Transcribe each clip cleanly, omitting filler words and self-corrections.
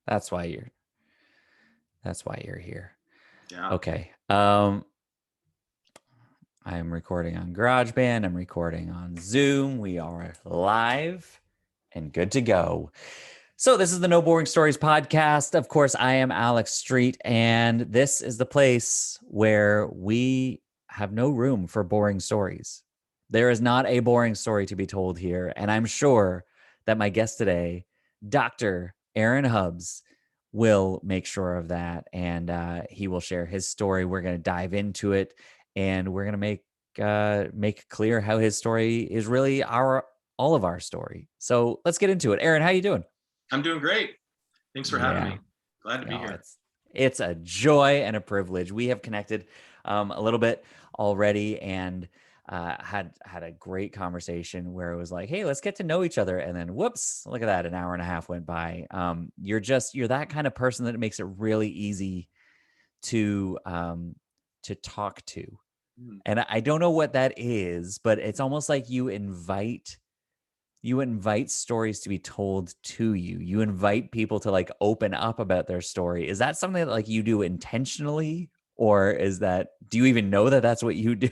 That's why you're here. Yeah. Okay. I'm recording on GarageBand. I'm recording on Zoom. We are live and good to go. So this is the No Boring Stories podcast. Of course, I am Alex Street, and this is the place where we have no room for boring stories. There is not a boring story to be told here, and I'm sure that my guest today, Dr. Aaron Hubbs, will make sure of that, and he will share his story. We're going to dive into it, and we're going to make clear how his story is really all of our story. So let's get into it. Aaron, how you doing? I'm doing great. Thanks for having Yeah. me. Glad to be No, here. it's a joy and a privilege. We have connected a little bit already, and had a great conversation where it was like, hey, let's get to know each other. And then whoops, look at that, an hour and a half went by. You're that kind of person that it makes it really easy to talk to. Mm. And I don't know what that is, but it's almost like you invite stories to be told to you. You invite people to like open up about their story. Is that something that like you do intentionally, or do you even know that that's what you do?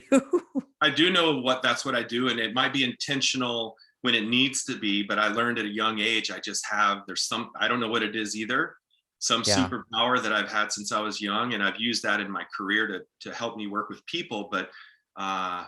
I do know that's what I do, and it might be intentional when it needs to be, but I learned at a young age, I don't know what it is either, some Yeah. superpower that I've had since I was young, and I've used that in my career to help me work with people. But I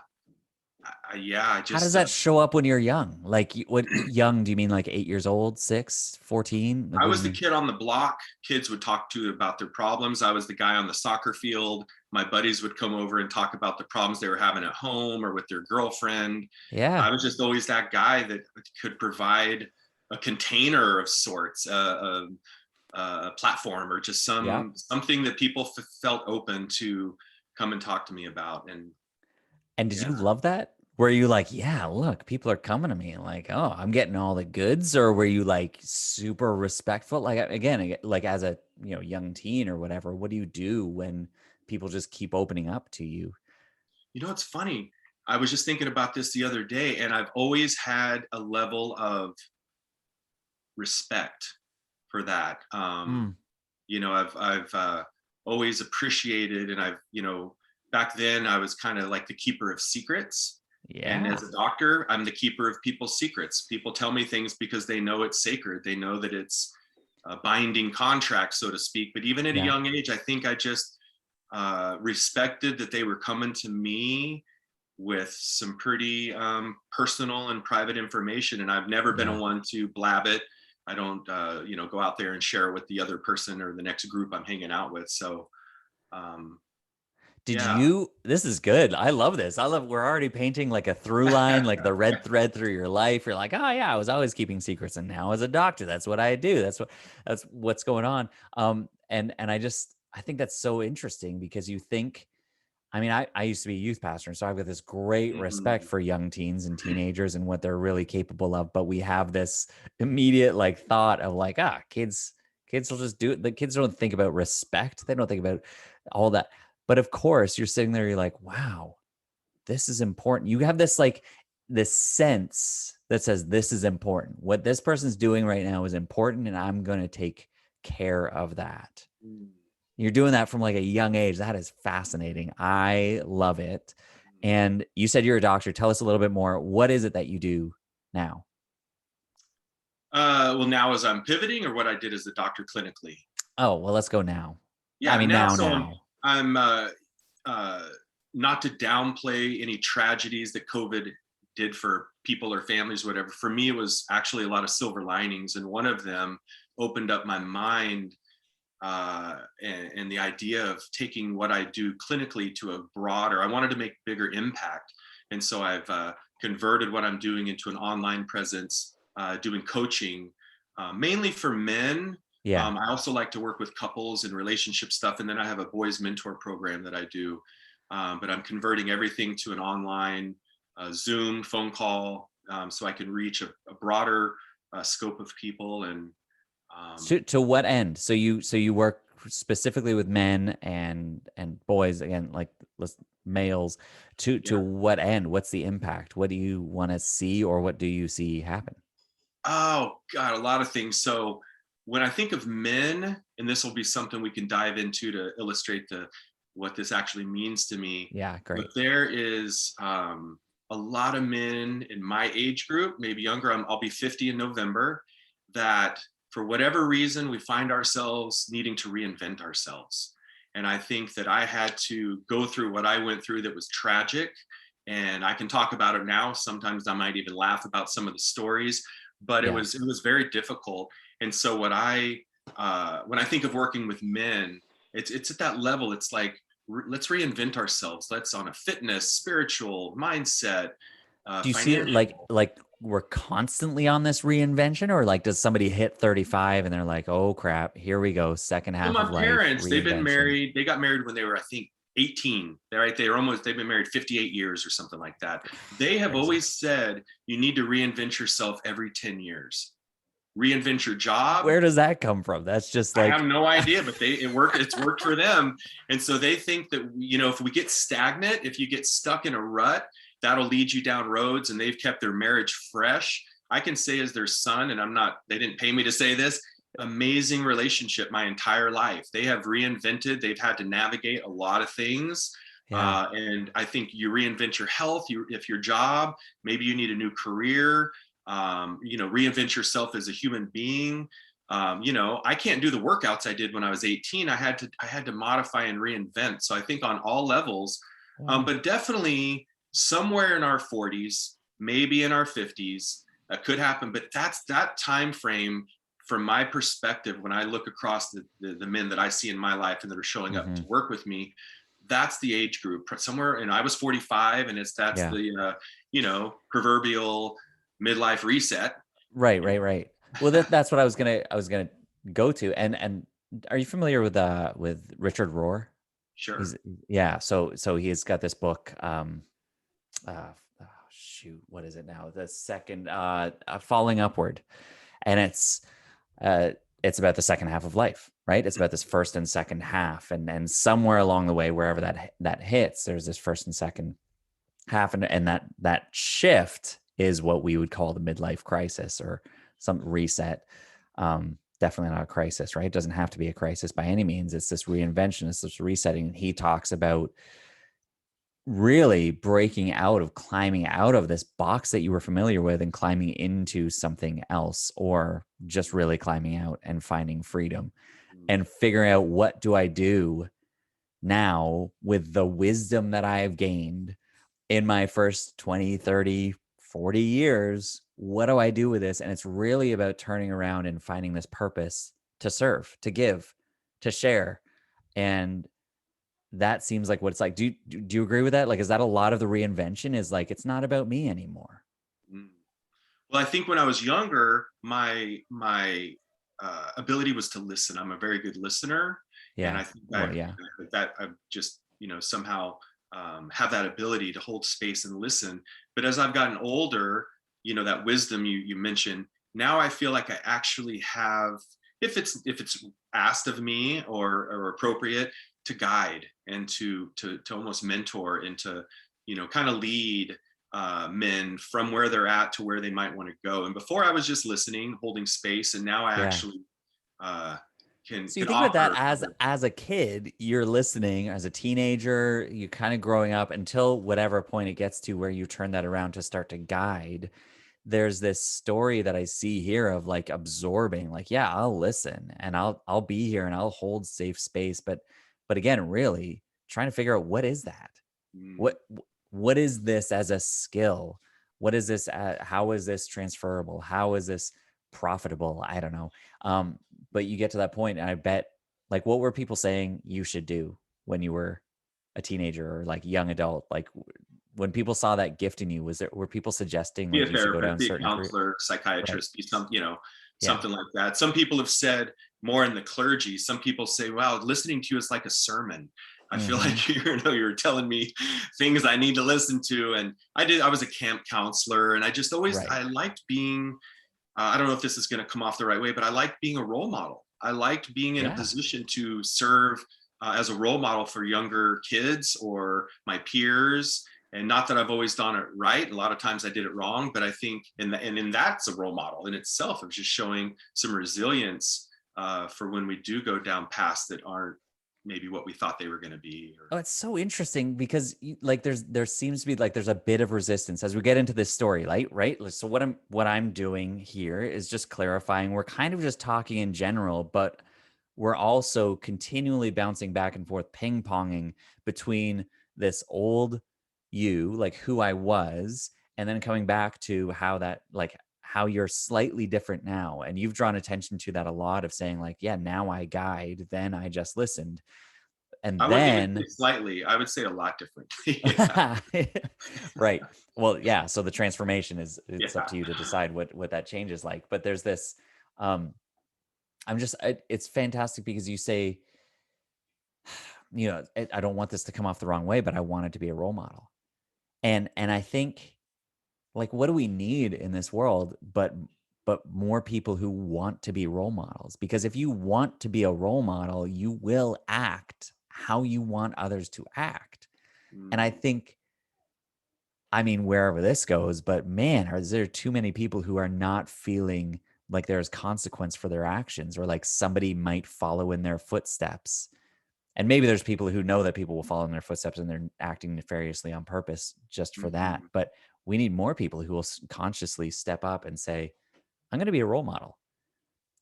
How does just, that show up when you're young? Like what young, do you mean like 8 years old, 6, 14? Like I what do was you the mean? kid on the block kids would talk to about their problems. I was the guy on the soccer field. My buddies would come over and talk about the problems they were having at home or with their girlfriend. Yeah. I was just always that guy that could provide a container of sorts, a platform, or just Yeah. something that people felt open to come and talk to me about. And And did yeah, you love that? Were you like, yeah, look, people are coming to me like, oh, I'm getting all the goods? Or were you like super respectful? Like, again, like as a, young teen or whatever, what do you do when people just keep opening up to you? it's funny. I was just thinking about this the other day, and I've always had a level of respect for that. Mm, I've always appreciated, and back then I was kind of like the keeper of secrets. And yeah. as a doctor, I'm the keeper of people's secrets. People tell me things because they know it's sacred. They know that it's a binding contract, so to speak. But even at a Yeah. young age, I think I just respected that they were coming to me with some pretty personal and private information, and I've never been a Yeah. one to blab it. I don't go out there and share it with the other person or the next group I'm hanging out with. So um, yeah. This is good. I love this. We're already painting like a through line, like the red thread through your life. You're like, oh yeah, I was always keeping secrets. And now as a doctor, that's what I do. That's what's going on. And I think that's so interesting because I used to be a youth pastor. And so I've got this great respect Mhm. for young teens and teenagers and what they're really capable of. But we have this immediate like thought of like, kids will just do it. The kids don't think about respect. They don't think about all that. But of course, you're sitting there, you're like, wow, this is important. You have this sense that says this is important. What this person's doing right now is important, and I'm going to take care of that. You're doing that from like a young age. That is fascinating. I love it. And you said you're a doctor. Tell us a little bit more. What is it that you do now? Well, now as I'm pivoting, or what I did as a doctor clinically. Oh, well, let's go now. I Yeah, mean, now. now, So now. I'm uh, not to downplay any tragedies that COVID did for people or families, whatever. For me, it was actually a lot of silver linings, and one of them opened up my mind, and the idea of taking what I do clinically to a broader. I wanted to make bigger impact, and so I've converted what I'm doing into an online presence, doing coaching, mainly for men. Yeah. I also like to work with couples and relationship stuff, and then I have a boys mentor program that I do. But I'm converting everything to an online Zoom phone call, so I can reach a broader scope of people. And um, To what end? So you work specifically with men and boys, again, like males. To yeah. what end? What's the impact? What do you want to see, or what do you see happen? Oh God, a lot of things. So when I think of men, and this will be something we can dive into to illustrate what this actually means to me. Yeah, But great. there is a lot of men in my age group, maybe younger. I'll be 50 in November. That for whatever reason we find ourselves needing to reinvent ourselves. And I think that I had to go through what I went through that was tragic. And I can talk about it now. Sometimes I might even laugh about some of the stories, but Yeah. it was very difficult. And so when I think of working with men, it's at that level. It's like, let's reinvent ourselves. Let's on a fitness, spiritual mindset, Do you see it financial. like we're constantly on this reinvention, or like does somebody hit 35 and they're like, oh crap, here we go, second So half my of life, parents, reinvention? they got married when they were, I think, 18. They've been married 58 years or something like that. They have Crazy. always said you need to reinvent yourself every 10 years. Reinvent your job. Where does that come from? That's just I have like, no idea, but it's worked for them. And so they think that, if we get stagnant, if you get stuck in a rut, that'll lead you down roads, and they've kept their marriage fresh. I can say as their son, and they didn't pay me to say this, amazing relationship my entire life. They have reinvented, they've had to navigate a lot of things. yeah, And I think you reinvent your health, if your job, maybe you need a new career, reinvent yourself as a human being. I can't do the workouts I did when I was 18. I had to modify and reinvent. So I think on all levels, wow. but definitely somewhere in our 40s, maybe in our 50s, that could happen. But that's that time frame from my perspective. When I look across the men that I see in my life and that are showing up Hmm. to work with me, that's the age group somewhere. And I was 45, and that's Yeah, the proverbial midlife reset. right, And right, right. Well, that's what I was gonna go to. And are you familiar with Richard Rohr? sure. He's Yeah, so he's got this book. Uh, oh, shoot, what is it now? The second, Falling Upward, and uh, it's about the second half of life, right? It's about this first and second half, and somewhere along the way, wherever that hits, there's this first and second half, and that shift is what we would call the midlife crisis or some reset. Definitely not a crisis, right? It doesn't have to be a crisis by any means. It's this reinvention, it's this resetting. And he talks about really breaking out of, climbing out of this box that you were familiar with and climbing into something else, or just really climbing out and finding freedom and figuring out, what do I do now with the wisdom that I have gained in my first 20, 30, 40 years? What do I do with this? And it's really about turning around and finding this purpose to serve, to give, to share. And that seems like what it's like. Do you agree with that? Like, is that a lot of the reinvention, is like, it's not about me anymore? Mm. Well, I think when I was younger, my ability was to listen. I'm a very good listener, and Yeah. I think Well, yeah. I've just somehow have that ability to hold space and listen. But as I've gotten older, that wisdom you mentioned. Now I feel like I actually have, if it's asked of me or appropriate, to guide and to almost mentor and to kind of lead men from where they're at to where they might want to go. And before I was just listening, holding space, and now I Yeah. actually uh, So you can think about that offer. as a kid, you're listening, as a teenager, you kind of growing up until whatever point it gets to where you turn that around to start to guide. There's this story that I see here of like absorbing, like, yeah, I'll listen and I'll be here and I'll hold safe space. But again, really trying to figure out, what is that? Mm, What is this as a skill? What is this? How is this transferable? How is this profitable? I don't know. Um, but you get to that point, and I bet, like, what were people saying you should do when you were a teenager or like young adult? Like, when people saw that gift in you, were people suggesting be like a you should go therapist, down be a certain career? counselor, Right. psychiatrist, be Yeah. something like that. Some people have said, more in the clergy, some people say, wow, listening to you is like a sermon. I feel Hmm. like you're telling me things I need to listen to. And I was a camp counselor, and Right. I liked being, I don't know if this is going to come off the right way, but I liked being a role model. I liked being in a Yeah. position to serve as a role model for younger kids or my peers. And not that I've always done it right. A lot of times I did it wrong, but I think, and that's a role model in itself of just showing some resilience for when we do go down paths that aren't maybe what we thought they were going to be. Oh, it's so interesting because like there seems to be like there's a bit of resistance as we get into this story, right? So what I'm doing here is just clarifying. We're kind of just talking in general, but we're also continually bouncing back and forth, ping-ponging between this old you, like who I was, and then coming back to how you're slightly different now. And you've drawn attention to that a lot of saying like, yeah, now I guide, then I just listened. And I wouldn't even say then slightly. I would say a lot differently. Yeah. right. Well, yeah. So the transformation it's up Yeah. to you to decide what that change is like. But there's this, um, it's fantastic because you say, I don't want this to come off the wrong way, but I want it to be a role model. And I think like, what do we need in this world, but more people who want to be role models? Because if you want to be a role model, you will act how you want others to act. And I Mm, think, I mean, wherever this goes, but man, is there too many people who are not feeling like there's consequence for their actions or like somebody might follow in their footsteps. And maybe there's people who know that people will follow in their footsteps and they're acting nefariously on purpose just for that. mhm. But we need more people who will consciously step up and say, I'm going to be a role model,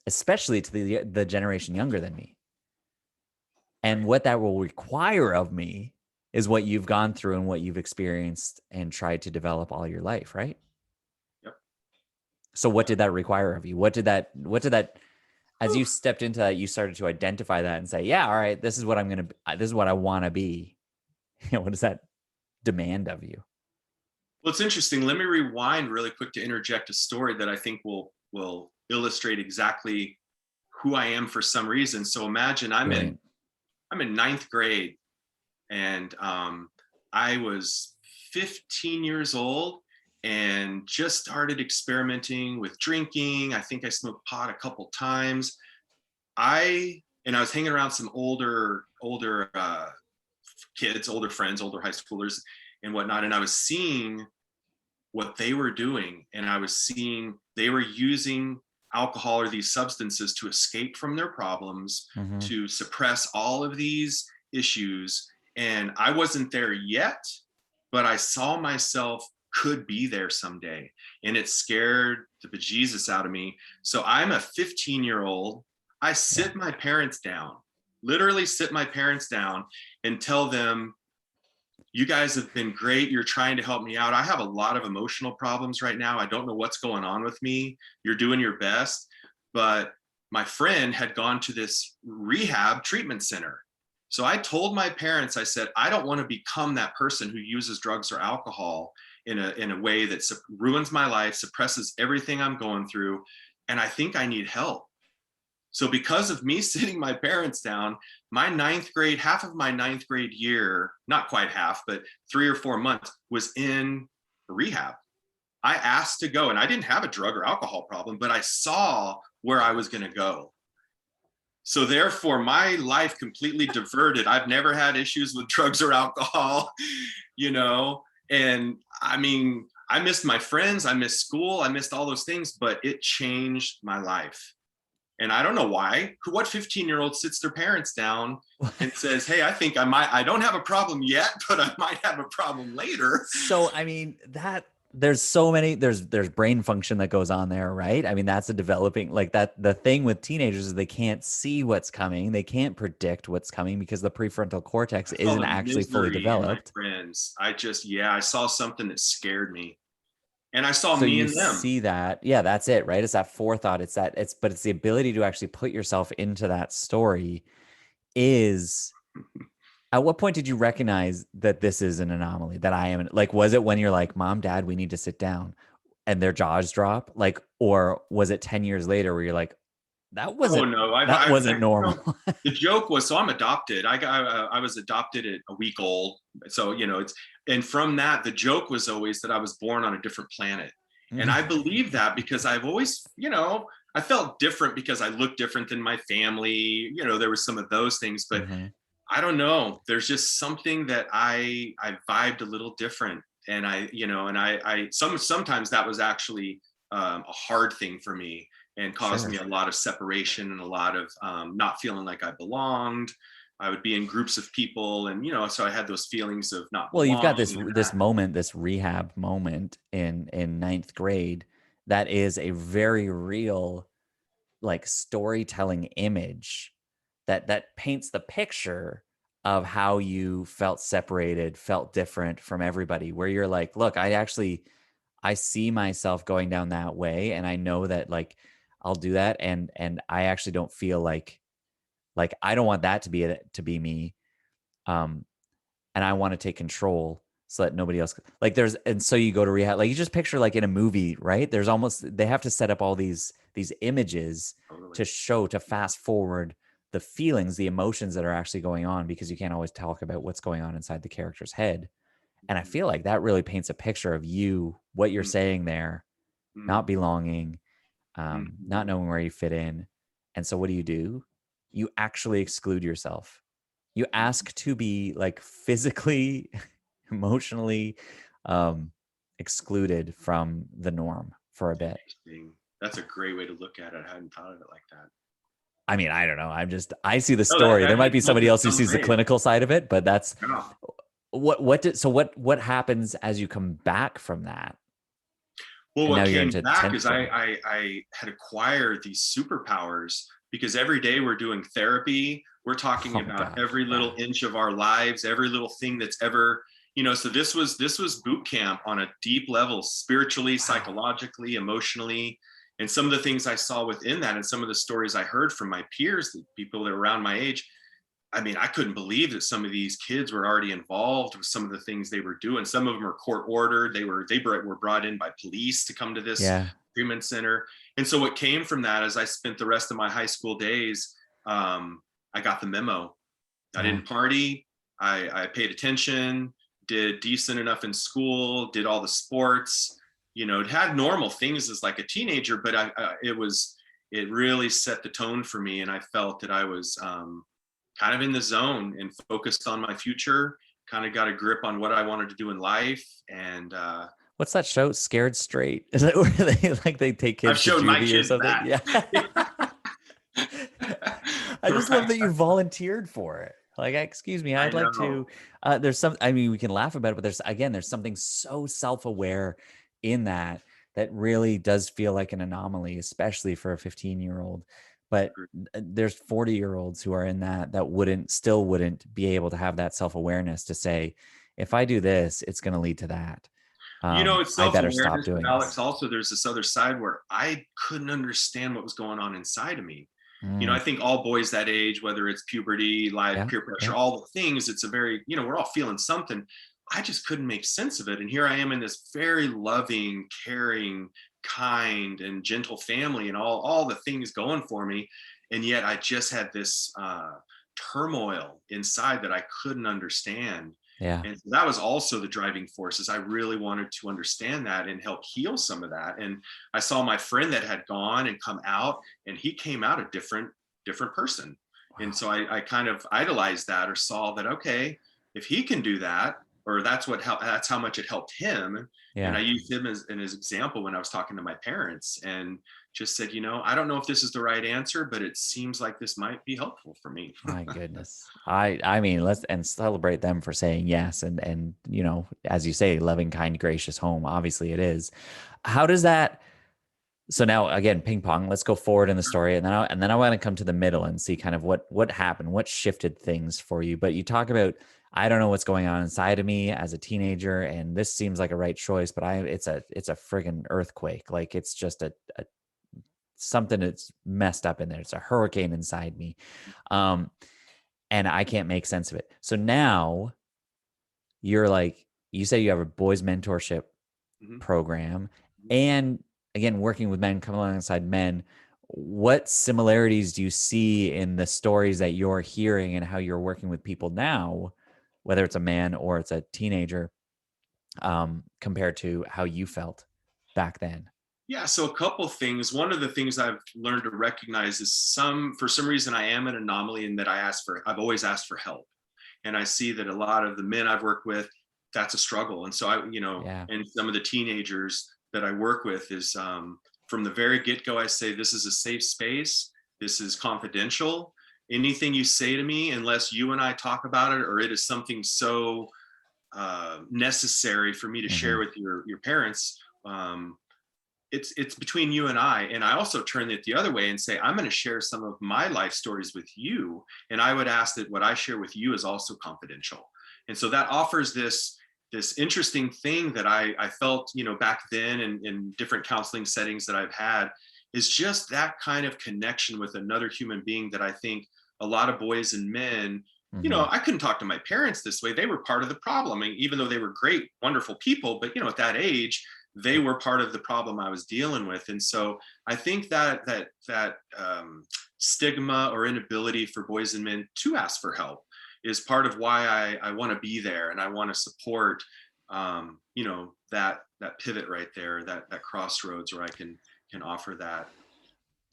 especially to the generation younger than me. And Right. what that will require of me is what you've gone through and what you've experienced and tried to develop all your life, right? Yep. So what Yeah. did that require of you? As you stepped into that, you started to identify that and say, yeah, all right, this is what this is what I want to be. What does that demand of you? Well, it's interesting. Let me rewind really quick to interject a story that I think will illustrate exactly who I am for some reason. So imagine Brilliant. I'm in ninth grade, and I was 15 years old and just started experimenting with drinking. I think I smoked pot a couple times. I was hanging around some older kids, older friends, older high schoolers, and whatnot, and I was seeing what they were doing, and I was seeing they were using alcohol or these substances to escape from their problems, Mm-hmm. to suppress all of these issues. And I wasn't there yet, but I saw myself could be there someday, and it scared the bejesus out of me. So I'm a 15-year-old. I Yeah. sit my parents down, literally sit my parents down, and tell them, you guys have been great. You're trying to help me out. I have a lot of emotional problems right now. I don't know what's going on with me. You're doing your best. But my friend had gone to this rehab treatment center. So I told my parents, I said, I don't want to become that person who uses drugs or alcohol in a way that ruins my life, suppresses everything I'm going through. And I think I need help. So because of me sitting my parents down, half of my ninth grade year, not quite half, but 3 or 4 months was in rehab. I asked to go, and I didn't have a drug or alcohol problem, but I saw where I was going to go. So therefore, my life completely diverted. I've never had issues with drugs or alcohol, you know, and I mean, I missed my friends, I missed school, I missed all those things, but it changed my life. And I don't know why. What 15-year-old sits their parents down and says, hey, I don't have a problem yet, but I might have a problem later. So I mean that there's so many there's brain function that goes on there, right? I mean that's a developing like that the thing with teenagers is they can't see what's coming. They can't predict what's coming because the prefrontal cortex I saw isn't the actually fully misery in my developed. friends. I saw something that scared me. And I saw So me you and them. see that, yeah, that's it, right? It's that forethought. It's the ability to actually put yourself into that story is at what point did you recognize that this is an anomaly, that I am like, was it when you're like, mom, dad, we need to sit down and their jaws drop? Like, or was it 10 years later where you're like, that Oh wasn't, no, that wasn't normal? the joke was, so I'm adopted. I was adopted at a week old. So, and from that, the joke was always that I was born on a different planet. And I believe that because I've always, I felt different because I looked different than my family. There was some of those things, but Mhm. I don't know. There's just something that I vibed a little different, and sometimes that was actually a hard thing for me. and caused Sure. me a lot of separation and a lot of not feeling like I belonged. I would be in groups of people, and so I had those feelings of not Well, you've got this belonging. this moment, this rehab moment in ninth grade that is a very real like storytelling image that paints the picture of how you felt separated, felt different from everybody, where you're like, look, I see myself going down that way, and I know that like I'll do that, and I actually don't feel like I don't want that to be me. Um and I want to take control so that nobody else like there's and so you go to rehab, like you just picture like in a movie, right? There's almost they have to set up all these images Totally. to show to fast forward the feelings, the emotions that are actually going on, because you can't always talk about what's going on inside the character's head. And I Mhm. feel like that really paints a picture of you, what you're Mhm. saying there, not Mhm. belonging, not Mhm. knowing where you fit in. And so what do? You actually exclude yourself. You Mhm. ask to be like physically, emotionally um, excluded from the norm for a bit. Interesting. That's a great way to look at it. I hadn't thought of it like that. I mean, I don't know. I see the No, that story. There that might makes be somebody else who some sees the ways. clinical side of it, but that's Yeah. what happens as you come back from that? Well, And now what you're came into back 10th is I, grade. I I had acquired these superpowers because every day we're doing therapy. We're talking Oh about gosh. every Yeah. little inch of our lives, every little thing that's ever, so this was boot camp on a deep level, spiritually, Wow. psychologically, emotionally. And some of the things I saw within that and some of the stories I heard from my peers, the people that are around my age, I mean, I couldn't believe that some of these kids were already involved with some of the things they were doing. Some of them are court ordered. They were brought in by police to come to this Yeah. treatment center. And so what came from that is I spent the rest of my high school days. I got the memo. I Yeah. didn't party. I paid attention, did decent enough in school, did all the sports. Had normal things as like a teenager, but it really set the tone for me, and I felt that I was kind of in the zone and focused on my future, kind of got a grip on what I wanted to do in life. And What's that show? Scared Straight? Is that where they like they take I've kids to shown my juvie or kids something? Yeah. that. I just love Right. that you volunteered for it. Like, excuse me, I I'd like to. know. There's some. I mean, we can laugh about it, but there's something so self-aware in that that really does feel like an anomaly, especially for a 15-year-old. But there's 40-year-olds who are in that wouldn't be able to have that self-awareness to say, if I do this, it's going to lead to that. It's I better stop self-awareness, but doing Alex, this. also there's this other side where I couldn't understand what was going on inside of me. Mm, I think all boys that age, whether it's puberty, live yeah, peer pressure, yeah, all the things, it's a very, we're all feeling something. I just couldn't make sense of it. And here I am in this very loving, caring, kind, and gentle family and all the things going for me. And yet I just had this turmoil inside that I couldn't understand. yeah. And so that was also the driving force, is I really wanted to understand that and help heal some of that. And I saw my friend that had gone and come out, and he came out a different person. And Wow. so I kind of idolized that, or saw that, okay, if he can do that, or that's how much it helped him. And Yeah. I used him as an example when I was talking to my parents, and just said, I don't know if this is the right answer, but it seems like this might be helpful for me. My goodness. I mean, let's and celebrate them for saying yes, and as you say, loving, kind, gracious home. Obviously it is. How does that so now again, ping pong, let's go forward in the story, and then I want to come to the middle and see kind of what happened, what shifted things for you. But you talk about I don't know what's going on inside of me as a teenager, and this seems like a right choice, but it's a friggin' earthquake. Like it's just a something that's messed up in there. It's a hurricane inside me. Um, and I can't make sense of it. So now you're like, you say you have a boys mentorship Mhm. program, and again, working with men, coming alongside men. What similarities do you see in the stories that you're hearing and how you're working with people now, whether it's a man or it's a teenager, compared to how you felt back then? Yeah, so a couple things. One of the things I've learned to recognize is for some reason I am an anomaly in that I've always asked for help. And I see that a lot of the men I've worked with, that's a struggle. And so Yeah. and some of the teenagers that I work with is from the very get-go, I say, this is a safe space. This is confidential. Anything you say to me, unless you and I talk about it, or it is something so necessary for me to share with your parents, it's between you and I. And I also turn it the other way and say, I'm going to share some of my life stories with you. And I would ask that what I share with you is also confidential. And so that offers this interesting thing that I felt, back then in different counseling settings that I've had, is just that kind of connection with another human being that I think a lot of boys and men, I couldn't talk to my parents this way. They were part of the problem. And even though they were great, wonderful people, but at that age, they were part of the problem I was dealing with. And so I think that stigma or inability for boys and men to ask for help is part of why I want to be there, and I want to support, that pivot right there, that crossroads where I can offer that.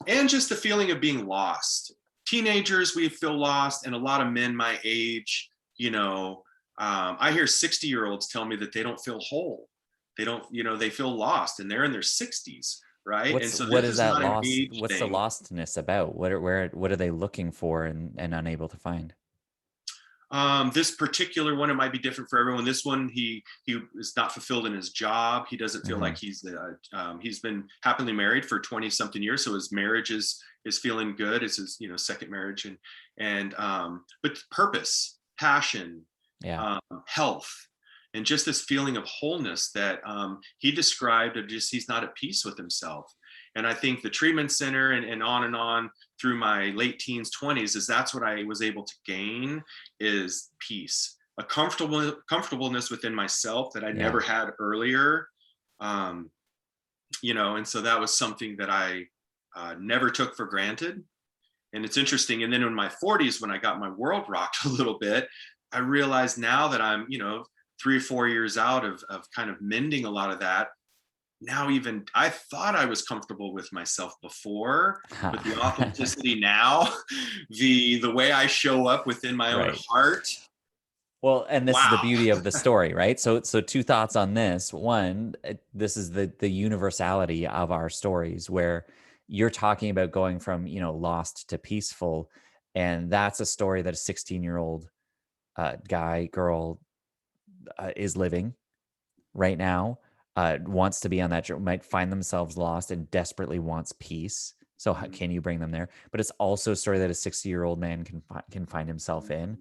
And just the feeling of being lost. Teenagers, we feel lost, and a lot of men my age, I hear 60-year-olds tell me that they don't feel whole. They don't, they feel lost, and they're in their 60s, right? And so What this is is that not an lost? age What's the thing. lostness about? What are they looking for and unable to find? This particular one, it might be different for everyone. This one, he is not fulfilled in his job. He doesn't feel like he's been happily married for 20 something years, so his marriage is feeling good. It's his second marriage, and but purpose, passion, health, and just this feeling of wholeness that he described of just he's not at peace with himself. And I think the treatment center and on through my late teens, 20s, is that's what I was able to gain, is peace, a comfortableness within myself that I never had earlier. And so that was something that I never took for granted. And it's interesting. And then in my 40s, when I got my world rocked a little bit, I realized now that I'm, 3 or 4 years out of kind of mending a lot of that. Now, even I thought I was comfortable with myself before, but the authenticity now, the way I show up within my own heart. Well, and this is the beauty of the story, right? So two thoughts on this. One, this is the universality of our stories, where you're talking about going from, lost to peaceful. And that's a story that a 16-year-old guy, girl is living right now, wants to be on that journey, might find themselves lost and desperately wants peace. So how can you bring them there? But it's also a story that a 60-year-old man can find himself in.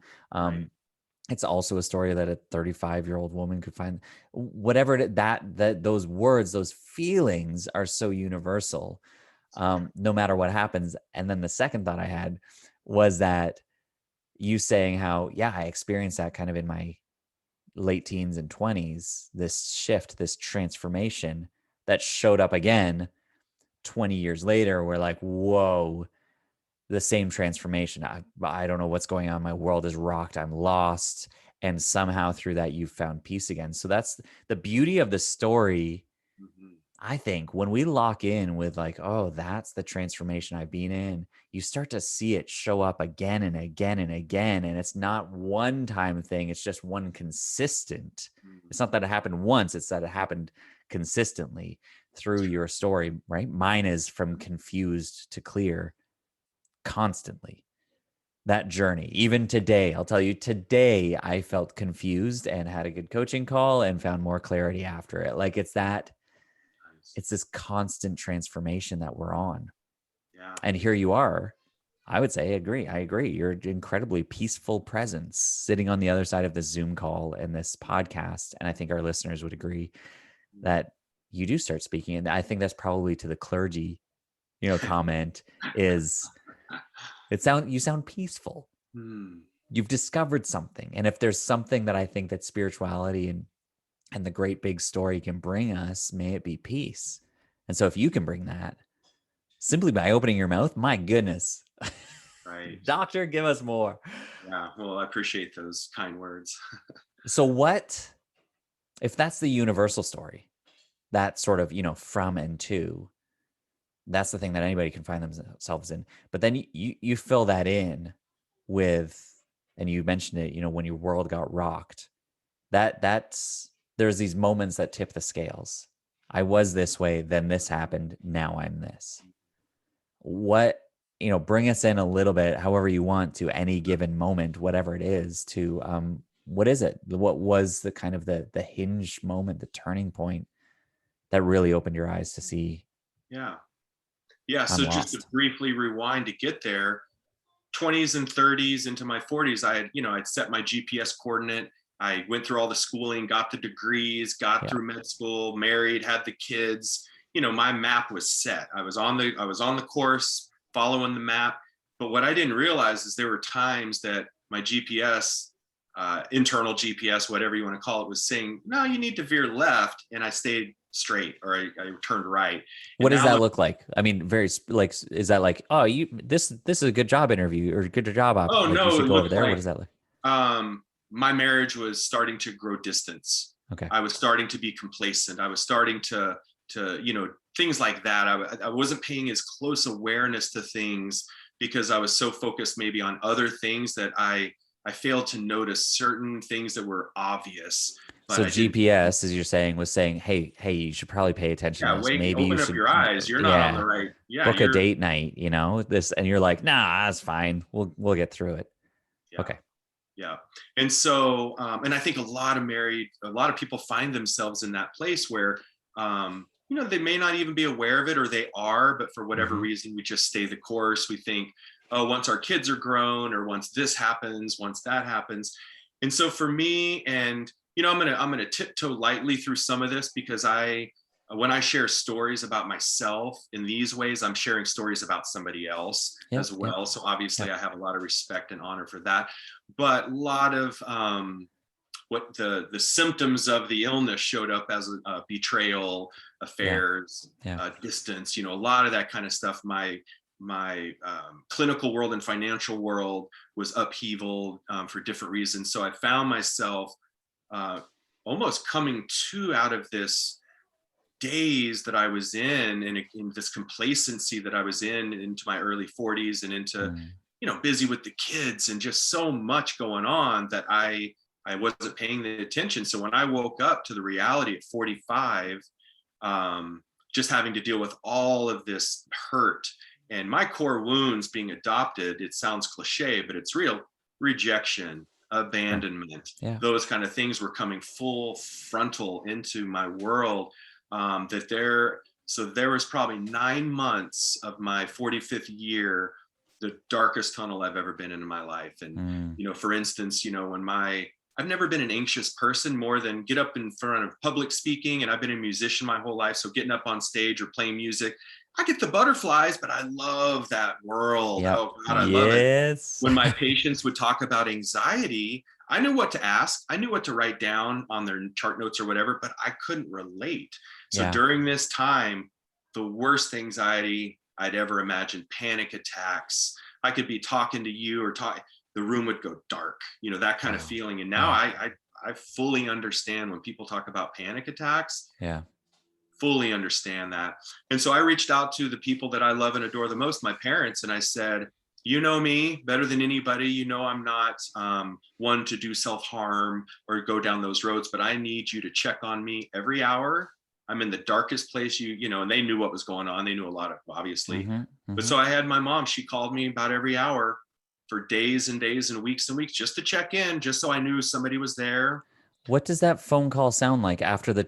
It's also a story that a 35-year-old woman could find. Whatever that those words, those feelings are so universal, no matter what happens. And then the second thought I had was that you saying how, I experienced that kind of in my late teens and 20s, this shift, this transformation that showed up again 20 years later. We're like, whoa, the same transformation. I don't know what's going on. My world is rocked. I'm lost. And somehow through that, you've found peace again. So that's the beauty of the story. I think when we lock in with like, oh, that's the transformation I've been in, you start to see it show up again and again and again. And it's not one time thing. It's just one consistent. It's not that it happened once. It's that it happened consistently through your story, right? Mine is from confused to clear constantly. That journey, even today, I'll tell you, today I felt confused and had a good coaching call and found more clarity after it. Like it's this constant transformation that we're on. And here you are. I would say, I agree. You're an incredibly peaceful presence sitting on the other side of this Zoom call and this podcast. And I think our listeners would agree that you do start speaking. And I think that's probably to the clergy, comment is you sound peaceful. You've discovered something. And if there's something that I think that spirituality and the great big story can bring us, may it be peace. And so if you can bring that simply by opening your mouth, my goodness. Right. Doctor, give us more. Yeah. Well, I appreciate those kind words. So what, if that's the universal story, that sort of, from and to, that's the thing that anybody can find themselves in. But then you fill that in with, and you mentioned it, when your world got rocked, there's these moments that tip the scales. I was this way, then this happened, now I'm this. What, bring us in a little bit, however you want, to any given moment, whatever it is, to what is it? What was the kind of the hinge moment, the turning point that really opened your eyes to see Yeah. Yeah. I'm So just to lost? briefly rewind to get there, 20s and 30s into my 40s, I'd set my GPS coordinate. I went through all the schooling, got the degrees, got Yeah. through med school, married, had the kids. My map was set. I was on the course, following the map. But what I didn't realize is there were times that my GPS, internal GPS, whatever you want to call it, was saying, no, you need to veer left. And I stayed straight, or I turned right. What And does now that look like? I mean, very like, is that like, oh, this is a good job interview or a good job oh like you no, should it go over looked there? What like does that look? my marriage was starting to grow distance. Okay. I was starting to be complacent. I was starting to things like that. I wasn't paying as close awareness to things because I was so focused maybe on other things that I failed to notice certain things that were obvious, but So I didn't. GPS, as you're saying, was saying, hey, you should probably pay attention to Yeah, this. wake, Maybe you open up should, your eyes. You're not on the yeah, right. Yeah, book a you're. date night, this, and you're like, nah, that's fine. We'll get through it. Yeah. Okay. Yeah. And so, and I think a lot of people find themselves in that place where, they may not even be aware of it, or they are, but for whatever Mm-hmm. reason, we just stay the course. We think, oh, once our kids are grown, or once this happens, once that happens. And so for me, and, I'm going to tiptoe lightly through some of this, because when I share stories about myself in these ways, I'm sharing stories about somebody else Yep. as well. So obviously Yep. I have a lot of respect and honor for that. But a lot of what the symptoms of the illness showed up as betrayal, Yeah. affairs, Yeah. distance, a lot of that kind of stuff. My clinical world and financial world was upheaval for different reasons. So I found myself uh, almost coming to out of this days that I was in this complacency that I was into my early 40s, and into, Mm. busy with the kids and just so much going on that I wasn't paying the attention. So when I woke up to the reality at 45, just having to deal with all of this hurt and my core wounds being adopted, it sounds cliche, but it's real: rejection, Sure. abandonment, Yeah. those kind of things were coming full frontal into my world. So there was probably 9 months of my 45th year, the darkest tunnel I've ever been in my life. And, Mm. for instance, I've never been an anxious person more than get up in front of public speaking. And I've been a musician my whole life. So getting up on stage or playing music, I get the butterflies, but I love that world. Yep. Oh God, I love it. Yes. When my patients would talk about anxiety, I knew what to ask. I knew what to write down on their chart notes or whatever, but I couldn't relate. So Yeah. during this time, the worst anxiety I'd ever imagined, panic attacks. I could be talking to you, or the room would go dark, that kind of Wow. feeling. And now Yeah. I fully understand when people talk about panic attacks, Yeah. fully understand that. And so I reached out to the people that I love and adore the most, my parents, and I said, you know me better than anybody. I'm not one to do self-harm or go down those roads, but I need you to check on me every hour. I'm in the darkest place, and they knew what was going on. They knew a lot of, obviously. Mm-hmm. But Mm-hmm. so I had my mom, she called me about every hour for days and days and weeks, just to check in, just so I knew somebody was there. What does that phone call sound like after the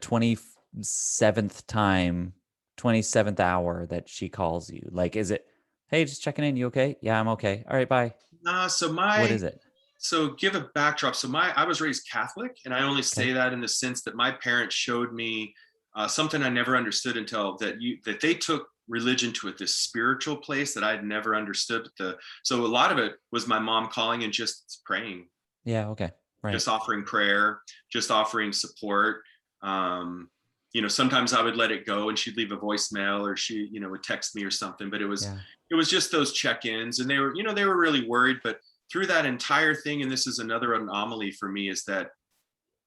27th time, 27th hour that she calls you? Like, is it, hey, just checking in, you okay? Yeah, I'm okay. All right, bye. Nah, What is it? so give a backdrop. So I was raised Catholic, and I only Okay. say that in the sense that my parents showed me something I never understood until that they took religion to this spiritual place that I'd never understood. So a lot of it was my mom calling and just praying, Yeah, okay. Right. just offering prayer, just offering support. Um, sometimes I would let it go and she'd leave a voicemail, or she, would text me or something, but Yeah. it was just those check-ins, and they were really worried. But through that entire thing, and this is another anomaly for me, is that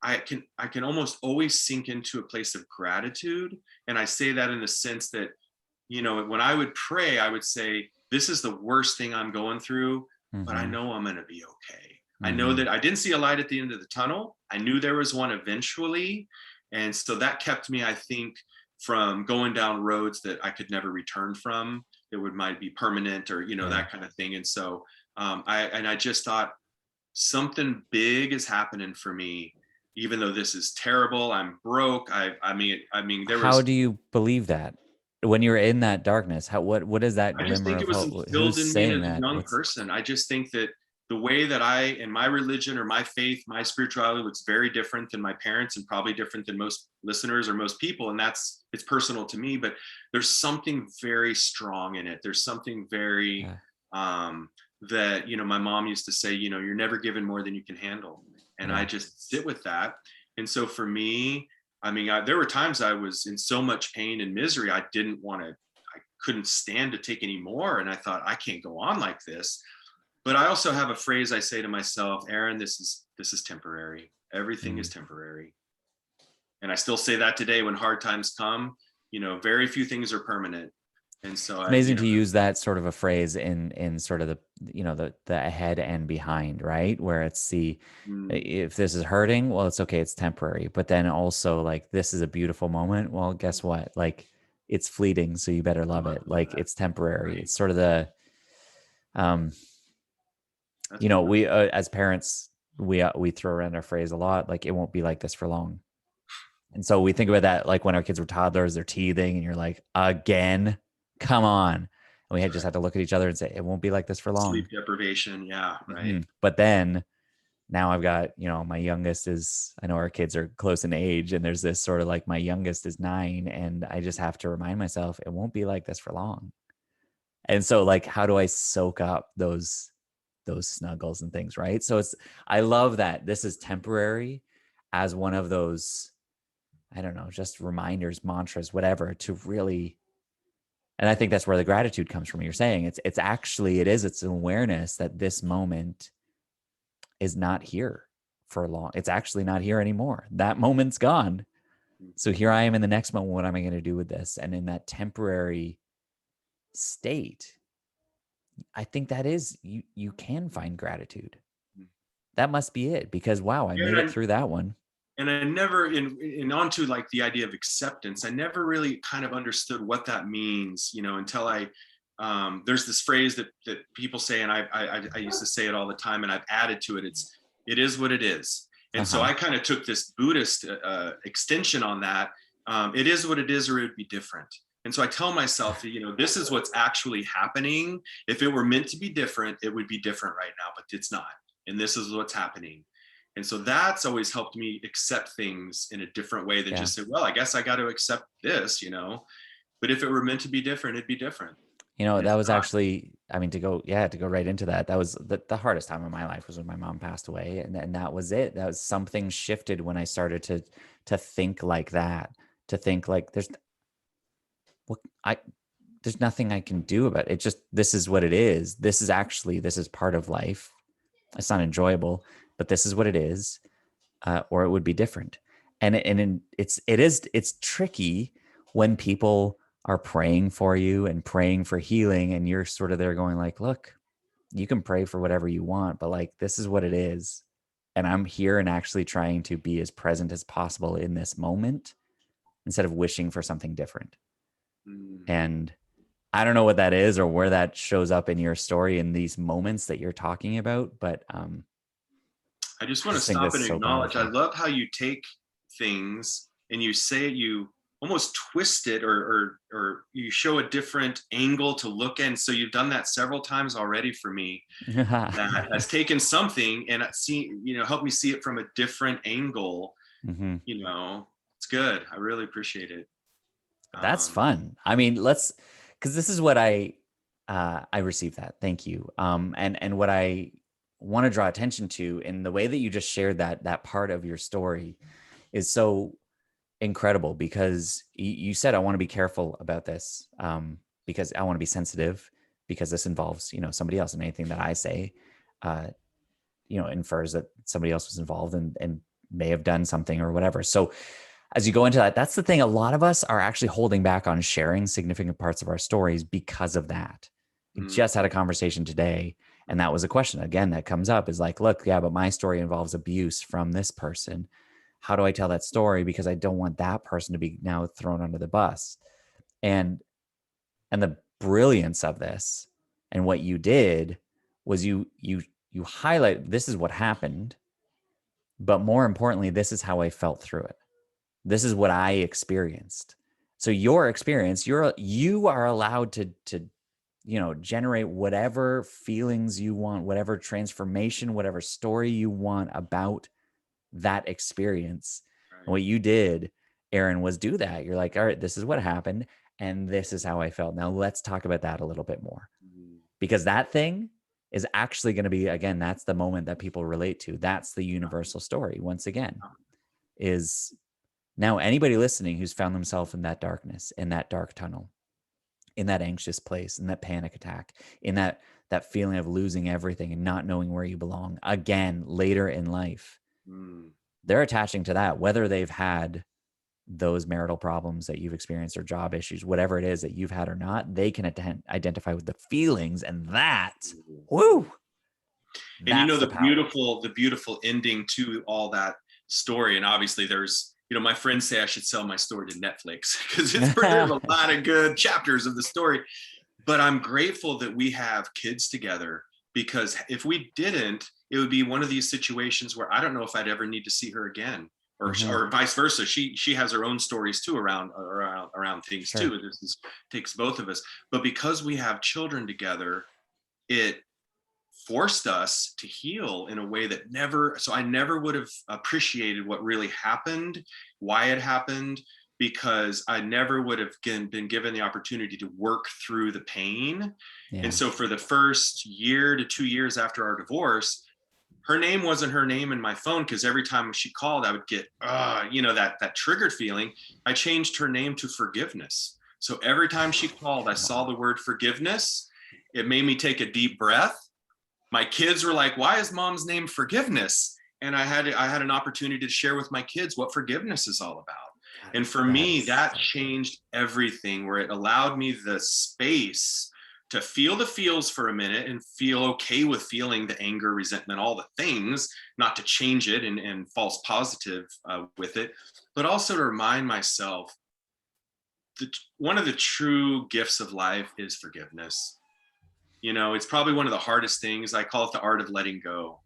I can almost always sink into a place of gratitude. And I say that in the sense that, when I would pray, I would say, this is the worst thing I'm going through, but I Mm-hmm. know I'm going to be okay. I know Mm-hmm. that I didn't see a light at the end of the tunnel. I knew there was one eventually. And so that kept me, I think, from going down roads that I could never return from. It might be permanent, or, Yeah. that kind of thing. And so I just thought something big is happening for me, even though this is terrible. I'm broke. I mean, there How was, do you believe that when you're in that darkness? What is that I just glimmer think of it was hope? Who's instilled in me saying as a that? young What's person. I just think that the way that in my religion or my faith, my spirituality looks very different than my parents, and probably different than most listeners or most people. And it's personal to me, but there's something very strong in it. There's something very, yeah. that, my mom used to say, you're never given more than you can handle. And I Yeah. just sit with that. And so for me, I mean, there were times I was in so much pain and misery, I couldn't stand to take any more. And I thought, I can't go on like this. But I also have a phrase I say to myself, Aaron, this is temporary. Everything is Mm. temporary. And I still say that today when hard times come. Very few things are permanent. And so It's amazing to use that sort of a phrase in sort of the the ahead and behind, right? Where it's if this is hurting, well, it's okay, it's temporary. But then also like this is a beautiful moment. Well, guess what? Like it's fleeting, so you better love I it. love Like that. it's temporary. Right. It's sort of the um That's we wonderful. as parents we throw around our phrase a lot, like it won't be like this for long. And so we think about that like when our kids were toddlers, they're teething, and you're like, again, come on. And we had just had to look at each other and say, it won't be like this for long. Sleep deprivation. Yeah. Right. But then now I've got, my youngest is, I know our kids are close in age, and there's this sort of like my youngest is 9, and I just have to remind myself it won't be like this for long. And so like, how do I soak up those snuggles and things, right? So I love that this is temporary as one of those, I don't know, just reminders, mantras, whatever, to really, and I think that's where the gratitude comes from. You're saying it's an awareness that this moment is not here for long. It's actually not here anymore. That moment's gone. So here I am in the next moment. What am I going to do with this? And in that temporary state, I think that is you can find gratitude. That must be it, because wow, I Yeah, made it through that one. and I never in onto like the idea of acceptance. I never really kind of understood what that means, until there's this phrase that people say, and I used to say it all the time, and I've added to it. It is what it is. And so Uh-huh. I kind of took this Buddhist extension on that. It is what it is, or it would be different. And so I tell myself, this is what's actually happening. If it were meant to be different, it would be different right now, but it's not. And this is what's happening. And so that's always helped me accept things in a different way than Yeah. just say, well, I guess I got to accept this. But if it were meant to be different, it'd be different. And That it's was not. actually, I mean, to go right into that. That was the hardest time of my life was when my mom passed away. And that was it. That was something shifted when I started to think like that, to think like what I, there's nothing I can do about it. It just, this is what it is. This is part of life. It's not enjoyable, but this is what it is. Or it would be different. It's tricky when people are praying for you and praying for healing, and you're sort of there going like, look, you can pray for whatever you want, but like, this is what it is. And I'm here and actually trying to be as present as possible in this moment instead of wishing for something different. Mm. And I don't know what that is or where that shows up in your story in these moments that you're talking about, but I just I want to just think stop that's and so acknowledge. I powerful. love how you take things and you say it, you almost twist it, or you show a different angle to look at. And so you've done that several times already for me. That has taken something and helped me see it from a different angle. Mm-hmm. It's good. I really appreciate it. That's Um, fun. I mean, because this is what I received that. Thank you. And what I want to draw attention to in the way that you just shared that part of your story is so incredible, because you said, I want to be careful about this, because I want to be sensitive, because this involves, somebody else, and anything that I say, uh, infers that somebody else was involved and may have done something or whatever. So as you go into that, that's the thing. A lot of us are actually holding back on sharing significant parts of our stories because of that. We just had a conversation today, and that was a question again that comes up is like, look, yeah, but my story involves abuse from this person. how do I tell that story? Because I don't want that person to be now thrown under the bus. And the brilliance of this and what you did was you highlight, this is what happened, but more importantly, this is how I felt through it. This is what I experienced. So your experience, you are allowed to generate whatever feelings you want, whatever transformation, whatever story you want about that experience. And Right. what you did, Aaron, was do that. You're like, all right, this is what happened, and this is how I felt. Now let's talk about that a little bit more, Mm. because that thing is actually going to be, again, that's the moment that people relate to. That's the universal story. Once again, is now anybody listening who's found themselves in that darkness, in that dark tunnel, in that anxious place, in that panic attack, in that feeling of losing everything and not knowing where you belong again later in life, Mm. they're attaching to that, whether they've had those marital problems that you've experienced or job issues, whatever it is that you've had or not, they can identify with the feelings, and that, woo, And you know, that's the power. the beautiful ending to all that story. And obviously there's, my friends say I should sell my story to Netflix because there's a lot of good chapters of the story. But I'm grateful that we have kids together, because if we didn't, it would be one of these situations where I don't know if I'd ever need to see her again, Mm-hmm. or vice versa. She has her own stories too around things Sure. too. Takes both of us. But because we have children together, it forced us to heal in a way that I never would have appreciated what really happened, why it happened, because I never would have been given the opportunity to work through the pain. And Yeah. so for the first year to 2 years after our divorce, her name wasn't her name in my phone, because every time she called, I would get, that triggered feeling. I changed her name to Forgiveness. So every time she called, I saw the word forgiveness. It made me take a deep breath. My kids were like, why is mom's name Forgiveness? And I had an opportunity to share with my kids what forgiveness is all about. And for That me, is that so good. changed everything, where it allowed me the space to feel the feels for a minute and feel okay with feeling the anger, resentment, all the things, not to change it and false positive with it, but also to remind myself that one of the true gifts of life is forgiveness. It's probably one of the hardest things. I call it the art of letting go.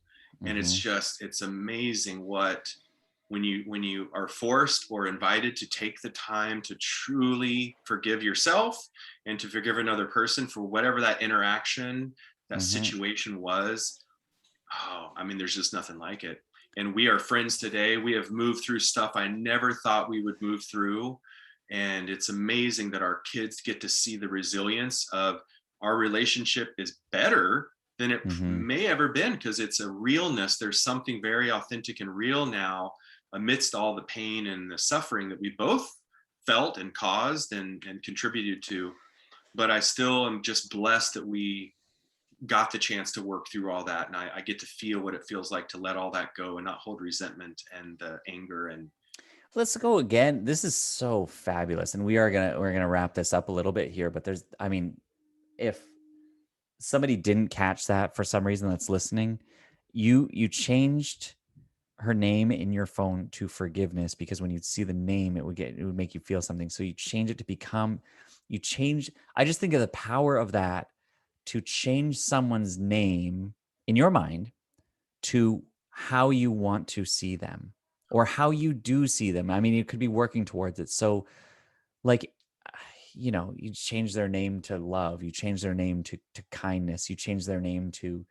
And Mm-hmm. it's amazing what, when you are forced or invited to take the time to truly forgive yourself and to forgive another person for whatever that interaction, that Mm-hmm. situation was. Oh, I mean, there's just nothing like it. And we are friends today. We have moved through stuff I never thought we would move through. And it's amazing that our kids get to see the resilience of our relationship is better than it Mm-hmm. may ever been, because it's a realness. There's something very authentic and real now amidst all the pain and the suffering that we both felt and caused and contributed to. But I still am just blessed that we got the chance to work through all that, and I get to feel what it feels like to let all that go and not hold resentment and anger. And Let's go again. This is so fabulous, and we're gonna wrap this up a little bit here. But I mean, if somebody didn't catch that for some reason that's listening, you changed her name in your phone to Forgiveness, because when you see the name, it would make you feel something. So you change it to become, you change. I just think of the power of that, to change someone's name in your mind to how you want to see them, or how you do see them. I mean, you could be working towards it. So, like, you change their name to love, you change their name to kindness, you change their name to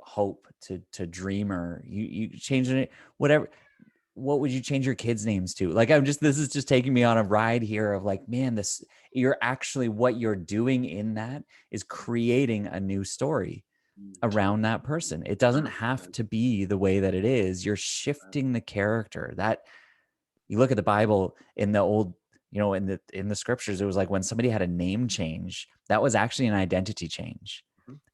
hope, to dreamer, you change it, whatever. What would you change your kids' names to? Like, this is just taking me on a ride here of like, man, you're actually, what you're doing in that is creating a new story around that person. It doesn't have 100%. to be the way that it is. You're shifting the character. That, you look at the Bible in the old, in the scriptures, it was like when somebody had a name change, that was actually an identity change.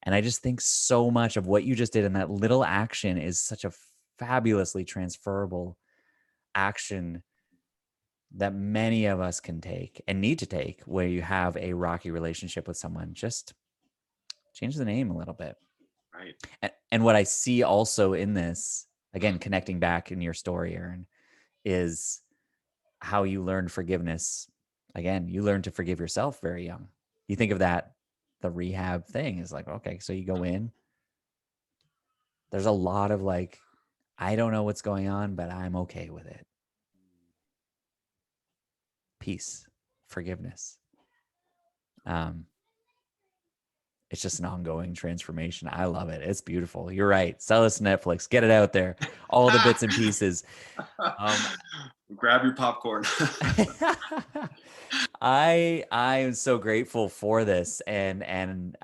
And I just think so much of what you just did in that little action is such a fabulously transferable action that many of us can take and need to take, where you have a rocky relationship with someone. Just change the name a little bit. Right. And what I see also in this, again, connecting back in your story, Aaron, is how you learn forgiveness. Again, you learn to forgive yourself very young. You think of that, the rehab thing is like, okay, so you go in, there's a lot of like, I don't know what's going on, but I'm okay with it. Peace, forgiveness. Um, it's just an ongoing transformation. I love it. It's beautiful. You're right. Sell us Netflix. Get it out there. All the bits and pieces. Grab your popcorn. I am so grateful for this, and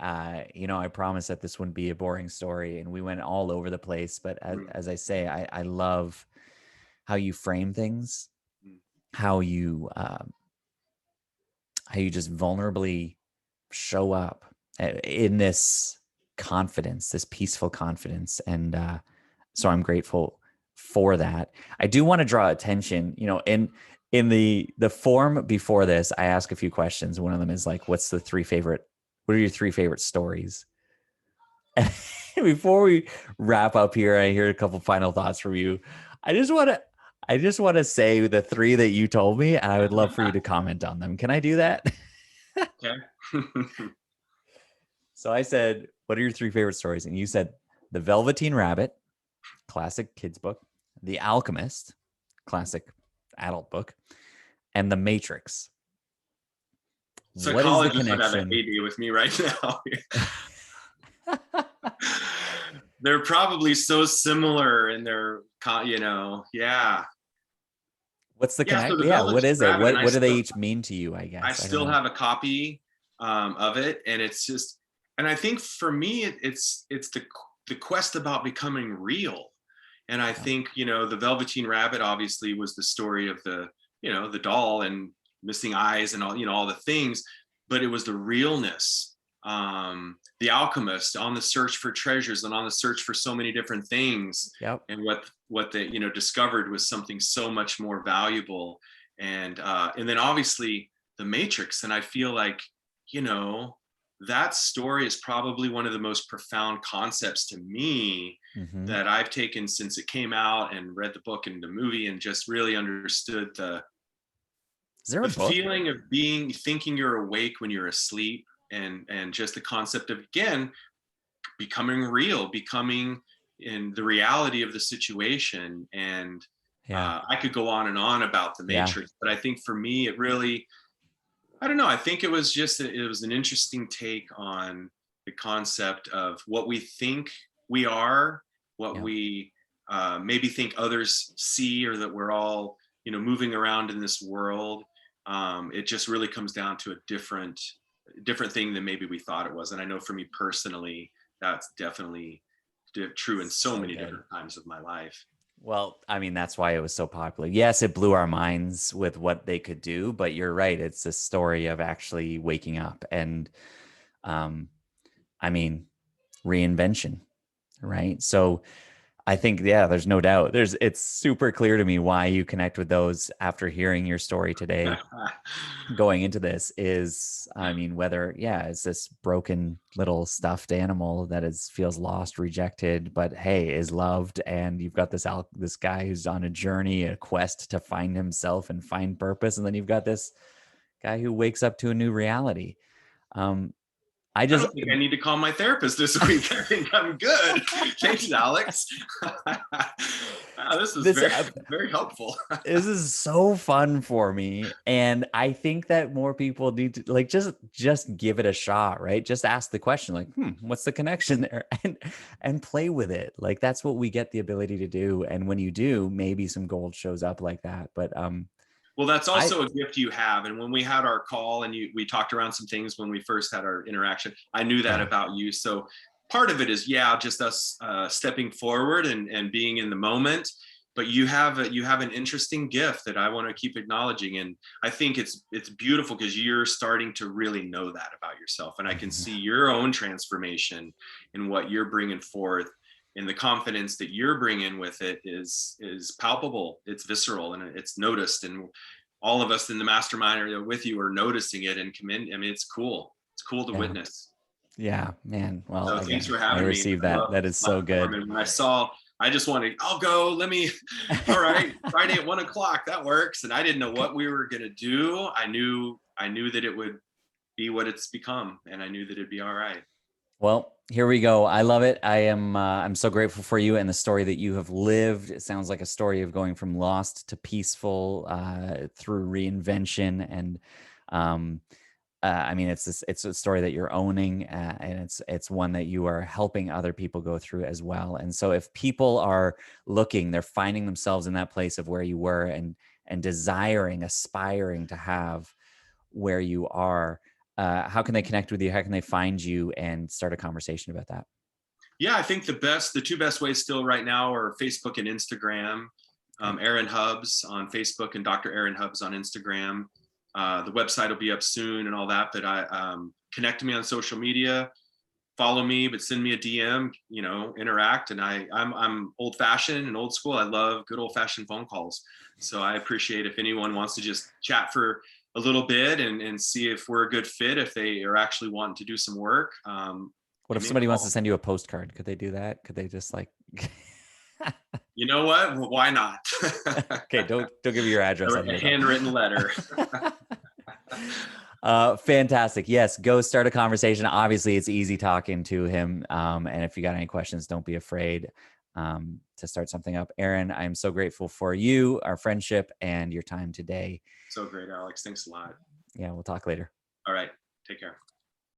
you know, I promised that this wouldn't be a boring story, and we went all over the place. But as I say, I love how you frame things, how you just vulnerably show up in this confidence, this peaceful confidence, and so I'm grateful for that. I do want to draw attention, you know, in the form before this, I ask a few questions. One of them is like, what are your three favorite stories? And before we wrap up here, I hear a couple final thoughts from you. I just want to say the three that you told me, and I would love for you to comment on them. Can I do that? Okay. So I said, what are your three favorite stories? And you said The Velveteen Rabbit, classic kids book, The Alchemist, classic adult book, and The Matrix. What is the Psychologists would have a connection? heyday with me right now. They're probably so similar in their, yeah. What's the Yeah, so connect? the Yeah, what Velveteen is it? Rabbit, and What do they each mean to you, I I guess? I don't still know. have a copy of it, and it's just, and I think for me, it's the quest about becoming real. And I think, the Velveteen Rabbit obviously was the story of the doll and missing eyes and all the things, but it was the realness. The alchemist on the search for treasures and on the search for so many different things. Yep. And what they, discovered was something so much more valuable. And then obviously the Matrix. And I feel like, that story is probably one of the most profound concepts to me Mm-hmm. that I've taken since it came out, and read the book and the movie, and just really understood Is there the a book? feeling of thinking you're awake when you're asleep, and just the concept of, again, becoming real, becoming in the reality of the situation. And Yeah. I could go on and on about the Yeah. Matrix, but I think for me, it really, I don't know. I think it was an interesting take on the concept of what we think we are, what Yeah. we maybe think others see, or that we're all, moving around in this world. It just really comes down to a different thing than maybe we thought it was. And I know for me personally, that's definitely true in so So many good. different times of my life. Well, I mean, that's why it was so popular. Yes, it blew our minds with what they could do, but you're right. It's a story of actually waking up and, I mean, reinvention, right? So I think, yeah, there's no doubt. It's super clear to me why you connect with those after hearing your story today. Going into this is, I mean, whether, yeah, it's this broken little stuffed animal that feels lost, rejected, but hey, is loved. And you've got this guy who's on a journey, a quest to find himself and find purpose. And then you've got this guy who wakes up to a new reality. I I just, don't think I need to call my therapist this week. I think I'm good. Thanks, Alex. Wow, this is very helpful. this is so fun for me, and I think that more people need to like just give it a shot, right? Just ask the question, like, what's the connection there, and play with it. Like that's what we get the ability to do, and when you do, maybe some gold shows up like that. But Well, that's I also a gift you have. And when we had our call and we talked around some things when we first had our interaction, I knew that yeah, about you. So part of it is, just us stepping forward and being in the moment. But you have an interesting gift that I want to keep acknowledging. And I think it's beautiful because you're starting to really know that about yourself. And I can see your own transformation in what you're bringing forth. And the confidence that you're bringing with it is palpable, it's visceral, and it's noticed. And all of us in the mastermind or with you are noticing it and commend. I mean, it's cool to yeah, witness. yeah, man. Well, So thanks again, for I having me. received I that. love That this is so platform. good. And when I just wanted, I'll go, all right, Friday at 1:00, that works. And I didn't know what we were going to do. I knew that it would be what it's become, and I knew that it'd be all right. Well, here we go. I love it. I'm so grateful for you and the story that you have lived. It sounds like a story of going from lost to peaceful through reinvention. And I mean, it's a story that you're owning, and it's one that you are helping other people go through as well. And so if people are looking, they're finding themselves in that place of where you were, and desiring, aspiring to have where you are, how can they connect with you? How can they find you and start a conversation about that? Yeah, I think the two best ways still right now are Facebook and Instagram. Aaron Hubbs on Facebook and Dr. Aaron Hubbs on Instagram. The website will be up soon and all that. But connect to me on social media, follow me, but send me a DM. Interact. And I'm old fashioned and old school. I love good old fashioned phone calls. So I appreciate if anyone wants to just chat for a little bit and see if we're a good fit, if they are actually wanting to do some work. What if somebody wants to send you a postcard? Could they do that? Could they just like? You know what? Well, why not? Okay, don't give me your address. A handwritten letter. Fantastic. Yes, go start a conversation. Obviously, it's easy talking to him. And if you got any questions, don't be afraid to start something up. Aaron, I'm so grateful for you, our friendship, and your time today. So great, Alex. Thanks a lot. Yeah, we'll talk later. All right. Take care.